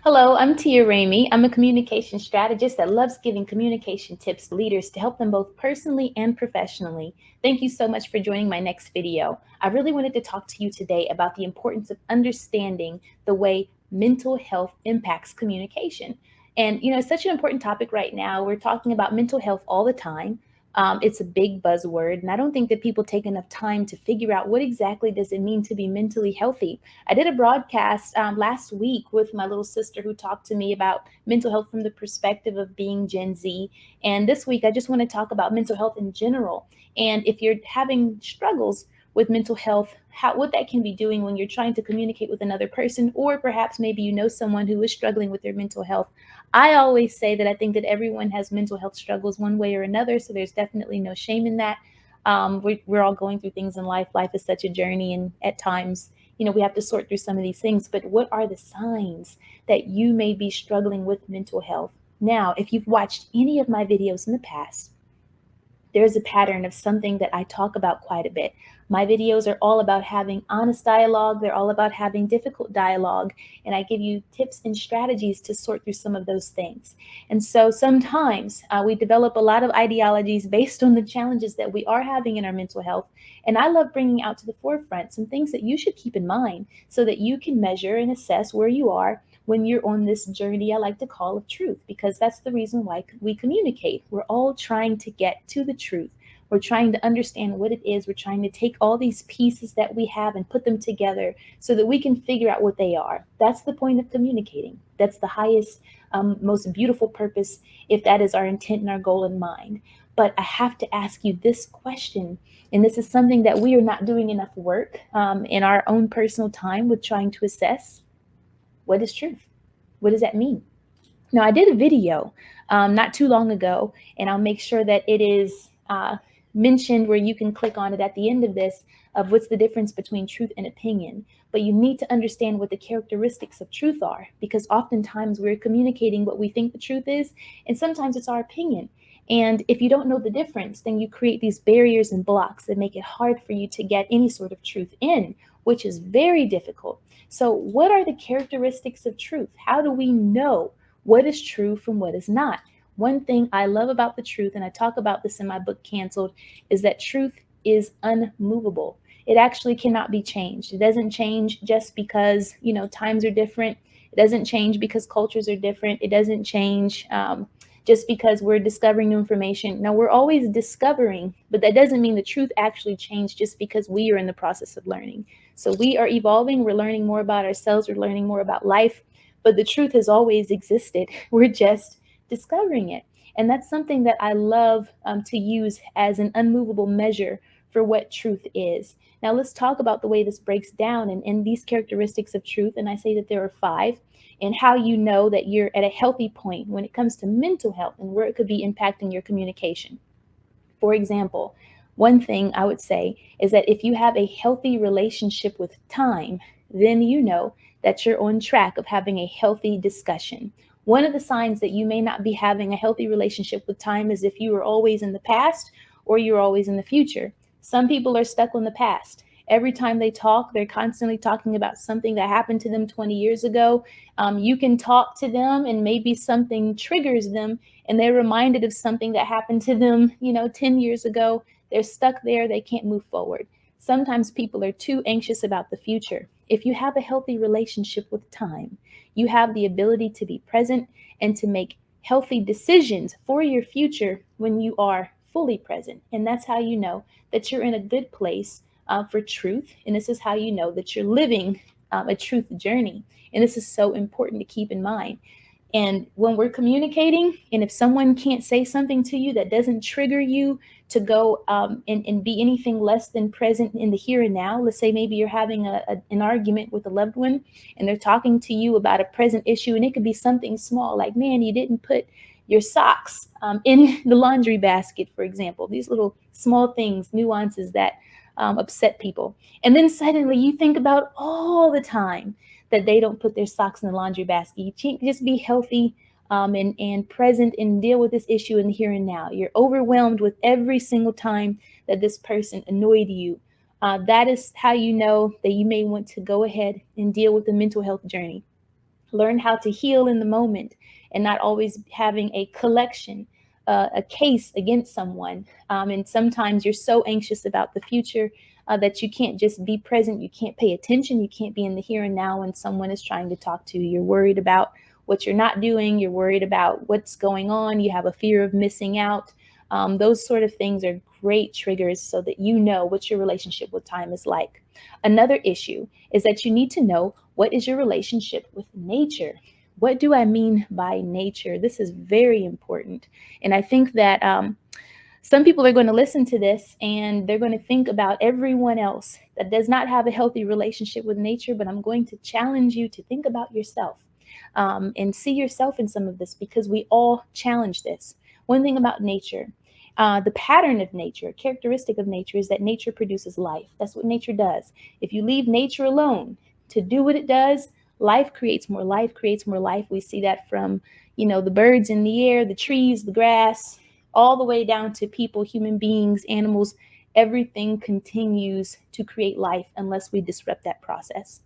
Hello, I'm Tia Ramey. I'm a communication strategist that loves giving communication tips to leaders to help them both personally and professionally. Thank you so much for joining my next video. I really wanted to talk to you today about the importance of understanding the way mental health impacts communication. And, it's such an important topic right now. We're talking about mental health all the time. It's a big buzzword, and I don't think that people take enough time to figure out what exactly does it mean to be mentally healthy. I did a broadcast last week with my little sister who talked to me about mental health from the perspective of being Gen Z. And this week, I just want to talk about mental health in general. And if you're having struggles with mental health, what that can be doing when you're trying to communicate with another person, or perhaps maybe you know someone who is struggling with their mental health. I always say that I think that everyone has mental health struggles one way or another, so there's definitely no shame in that. We're all going through things in life. Life is such a journey, and at times, we have to sort through some of these things. But what are the signs that you may be struggling with mental health? Now, if you've watched any of my videos in the past, there's a pattern of something that I talk about quite a bit. My videos are all about having honest dialogue. They're all about having difficult dialogue. And I give you tips and strategies to sort through some of those things. And so sometimes we develop a lot of ideologies based on the challenges that we are having in our mental health. And I love bringing out to the forefront some things that you should keep in mind so that you can measure and assess where you are when you're on this journey I like to call of truth, because that's the reason why we communicate. We're all trying to get to the truth. We're trying to understand what it is. We're trying to take all these pieces that we have and put them together so that we can figure out what they are. That's the point of communicating. That's the highest, most beautiful purpose, if that is our intent and our goal in mind. But I have to ask you this question, and this is something that we are not doing enough work in our own personal time with trying to assess. What is truth? What does that mean? Now, I did a video not too long ago, and I'll make sure that it is mentioned where you can click on it at the end of this, of what's the difference between truth and opinion. But you need to understand what the characteristics of truth are, because oftentimes we're communicating what we think the truth is, and sometimes it's our opinion. And if you don't know the difference, then you create these barriers and blocks that make it hard for you to get any sort of truth in, which is very difficult. So, what are the characteristics of truth? How do we know what is true from what is not? One thing I love about the truth, and I talk about this in my book, Canceled, is that truth is unmovable. It actually cannot be changed. It doesn't change just because, times are different. It doesn't change because cultures are different. It doesn't change just because we're discovering new information. No, we're always discovering, but that doesn't mean the truth actually changed just because we are in the process of learning. So we are evolving. We're learning more about ourselves. We're learning more about life, but the truth has always existed. We're just discovering it. And that's something that I love to use as an unmovable measure for what truth is. Now, let's talk about the way this breaks down and these characteristics of truth. And I say that there are 5, and how you know that you're at a healthy point when it comes to mental health and where it could be impacting your communication. For example, one thing I would say is that if you have a healthy relationship with time, then you know that you're on track of having a healthy discussion. One of the signs that you may not be having a healthy relationship with time is if you are always in the past or you're always in the future. Some people are stuck on the past. Every time they talk, they're constantly talking about something that happened to them 20 years ago. You can talk to them and maybe something triggers them and they're reminded of something that happened to them, 10 years ago. They're stuck there. They can't move forward. Sometimes people are too anxious about the future. If you have a healthy relationship with time, you have the ability to be present and to make healthy decisions for your future when you are fully present. And that's how you know that you're in a good place for truth. And this is how you know that you're living a truth journey. And this is so important to keep in mind. And when we're communicating, and if someone can't say something to you that doesn't trigger you to go and be anything less than present in the here and now, let's say maybe you're having an argument with a loved one and they're talking to you about a present issue, and it could be something small like, man, you didn't put your socks in the laundry basket, for example. These little small things, nuances that upset people. And then suddenly you think about all the time that they don't put their socks in the laundry basket. You can't just be healthy and present and deal with this issue in the here and now. You're overwhelmed with every single time that this person annoyed you. That is how you know that you may want to go ahead and deal with the mental health journey. Learn how to heal in the moment and not always having a collection, a case against someone. And sometimes you're so anxious about the future that you can't just be present. You can't pay attention. You can't be in the here and now when someone is trying to talk to you. You're worried about what you're not doing. You're worried about what's going on. You have a fear of missing out. Those sort of things are great triggers so that you know what your relationship with time is like. Another issue is that you need to know, what is your relationship with nature? What do I mean by nature? This is very important. And I think that some people are going to listen to this and they're going to think about everyone else that does not have a healthy relationship with nature, but I'm going to challenge you to think about yourself and see yourself in some of this, because we all challenge this. One thing about nature, the pattern of nature, characteristic of nature, is that nature produces life. That's what nature does. If you leave nature alone to do what it does, life creates more life, creates more life. We see that from, the birds in the air, the trees, the grass, all the way down to people, human beings, animals. Everything continues to create life unless we disrupt that process.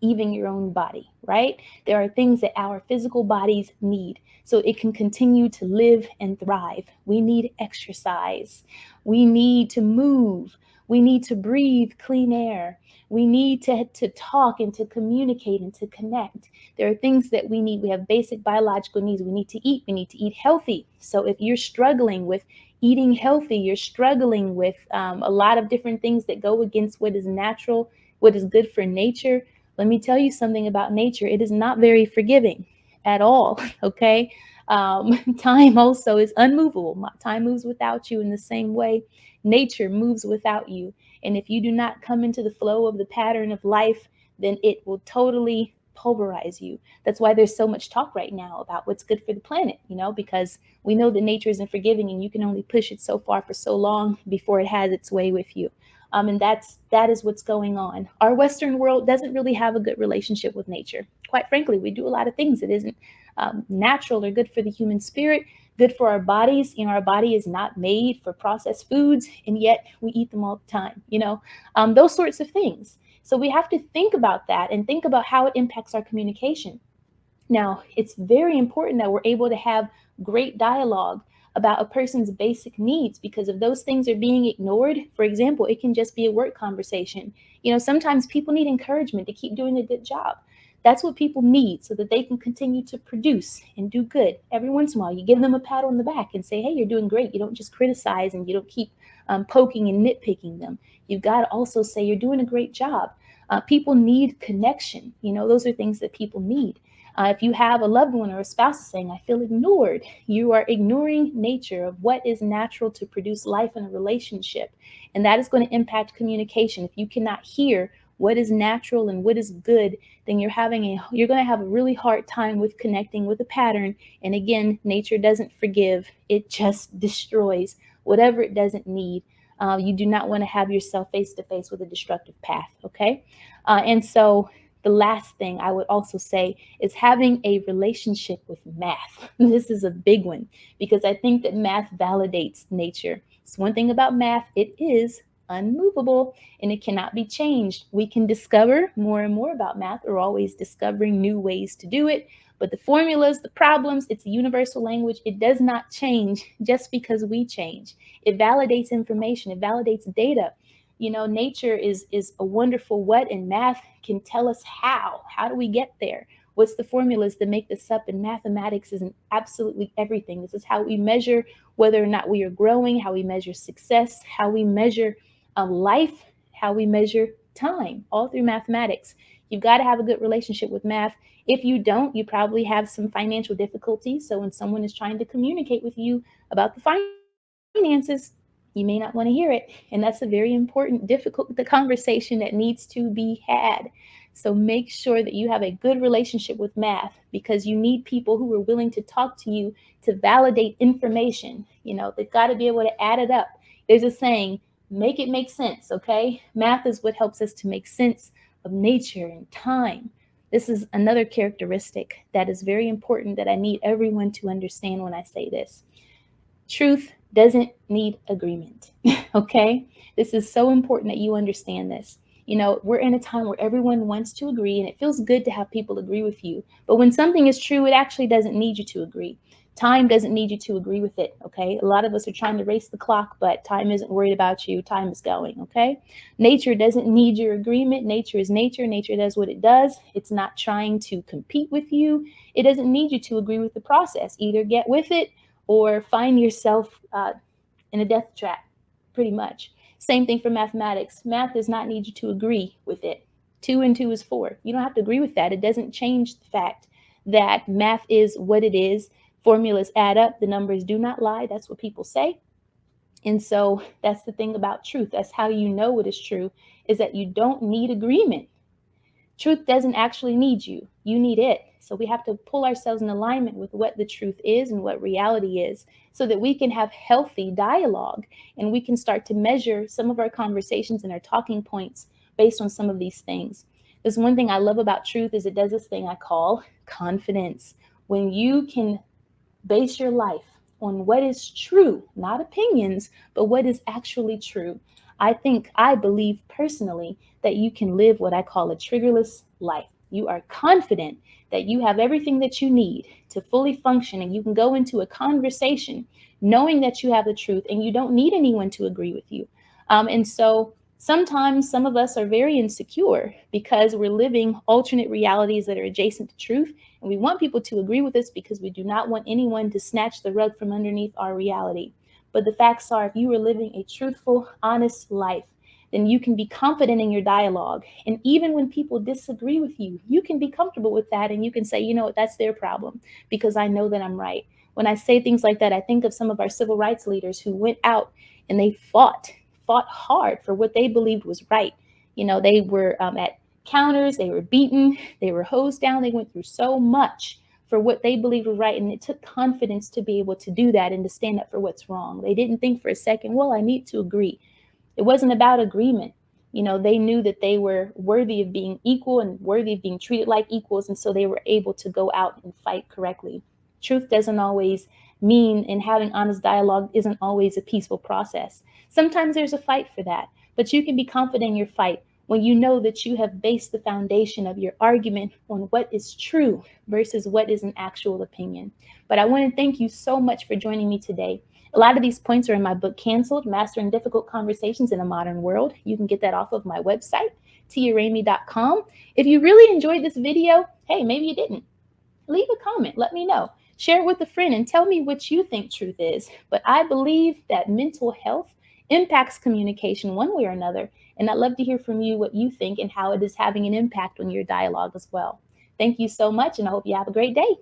Even your own body, right? There are things that our physical bodies need so it can continue to live and thrive. We need exercise. We need to move. We need to breathe clean air. We need to talk and to communicate and to connect. There are things that we need. We have basic biological needs. We need to eat. We need to eat healthy. So if you're struggling with eating healthy, you're struggling with a lot of different things that go against what is natural, what is good for nature, let me tell you something about nature. It is not very forgiving at all, okay? Time also is unmovable. Time moves without you in the same way nature moves without you. And if you do not come into the flow of the pattern of life, then it will totally pulverize you. That's why there's so much talk right now about what's good for the planet, because we know that nature isn't forgiving and you can only push it so far for so long before it has its way with you. And that is what's going on. Our Western world doesn't really have a good relationship with nature. Quite frankly, we do a lot of things that isn't natural or good for the human spirit, good for our bodies. Our body is not made for processed foods, and yet we eat them all the time. Those sorts of things. So we have to think about that and think about how it impacts our communication. Now, it's very important that we're able to have great dialogue about a person's basic needs, because if those things are being ignored, for example, it can just be a work conversation. Sometimes people need encouragement to keep doing a good job. That's what people need so that they can continue to produce and do good. Every once in a while, you give them a pat on the back and say, hey, you're doing great. You don't just criticize and you don't keep poking and nitpicking them. You've got to also say you're doing a great job. People need connection. Those are things that people need. If you have a loved one or a spouse saying, I feel ignored, you are ignoring nature of what is natural to produce life in a relationship. And that is going to impact communication. If you cannot hear what is natural and what is good, then you're going to have a really hard time with connecting with a pattern. And again, nature doesn't forgive. It just destroys whatever it doesn't need. You do not want to have yourself face to face with a destructive path. Okay. And so the last thing I would also say is having a relationship with math. This is a big one because I think that math validates nature. It's one thing about math, it is unmovable and it cannot be changed. We can discover more and more about math. We're always discovering new ways to do it. But the formulas, the problems, it's a universal language. It does not change just because we change. It validates information. It validates data. Nature is a wonderful what, and math can tell us how. How do we get there? What's the formulas that make this up? And mathematics is absolutely everything. This is how we measure whether or not we are growing, how we measure success, how we measure life, how we measure time, all through mathematics. You've got to have a good relationship with math. If you don't, you probably have some financial difficulties. So when someone is trying to communicate with you about the finances, you may not want to hear it. And that's a very important, difficult conversation that needs to be had. So make sure that you have a good relationship with math, because you need people who are willing to talk to you to validate information. They've got to be able to add it up. There's a saying, make it make sense, okay? Math is what helps us to make sense of nature and time. This is another characteristic that is very important that I need everyone to understand when I say this. Truth doesn't need agreement, okay? This is so important that you understand this. We're in a time where everyone wants to agree, and it feels good to have people agree with you. But when something is true, it actually doesn't need you to agree. Time doesn't need you to agree with it, okay? A lot of us are trying to race the clock, but time isn't worried about you. Time is going, okay? Nature doesn't need your agreement. Nature is nature. Nature does what it does. It's not trying to compete with you. It doesn't need you to agree with the process. Either get with it or find yourself in a death trap, pretty much. Same thing for mathematics. Math does not need you to agree with it. 2 and 2 is 4. You don't have to agree with that. It doesn't change the fact that math is what it is. Formulas add up. The numbers do not lie. That's what people say. And so that's the thing about truth. That's how you know what is true, is that you don't need agreement. Truth doesn't actually need you. You need it. So we have to pull ourselves in alignment with what the truth is and what reality is so that we can have healthy dialogue and we can start to measure some of our conversations and our talking points based on some of these things. There's one thing I love about truth is it does this thing I call confidence. When you can base your life on what is true, not opinions, but what is actually true. I believe personally that you can live what I call a triggerless life. You are confident that you have everything that you need to fully function, and you can go into a conversation knowing that you have the truth and you don't need anyone to agree with you. And so sometimes some of us are very insecure because we're living alternate realities that are adjacent to truth. And we want people to agree with us because we do not want anyone to snatch the rug from underneath our reality. But the facts are, if you are living a truthful, honest life, then you can be confident in your dialogue. And even when people disagree with you, you can be comfortable with that. And you can say, you know what, that's their problem because I know that I'm right. When I say things like that, I think of some of our civil rights leaders who went out and they fought hard for what they believed was right. They were at counters, they were beaten, they were hosed down, they went through so much for what they believed was right. And it took confidence to be able to do that and to stand up for what's wrong. They didn't think for a second, well, I need to agree. It wasn't about agreement. They knew that they were worthy of being equal and worthy of being treated like equals. And so they were able to go out and fight correctly. Truth doesn't always mean, and having honest dialogue isn't always a peaceful process. Sometimes there's a fight for that, but you can be confident in your fight when you know that you have based the foundation of your argument on what is true versus what is an actual opinion. But I want to thank you so much for joining me today. A lot of these points are in my book, Canceled, Mastering Difficult Conversations in a Modern World. You can get that off of my website, tiaramey.com. If you really enjoyed this video, hey, maybe you didn't. Leave a comment, let me know. Share it with a friend and tell me what you think truth is. But I believe that mental health impacts communication one way or another. And I'd love to hear from you what you think and how it is having an impact on your dialogue as well. Thank you so much, and I hope you have a great day.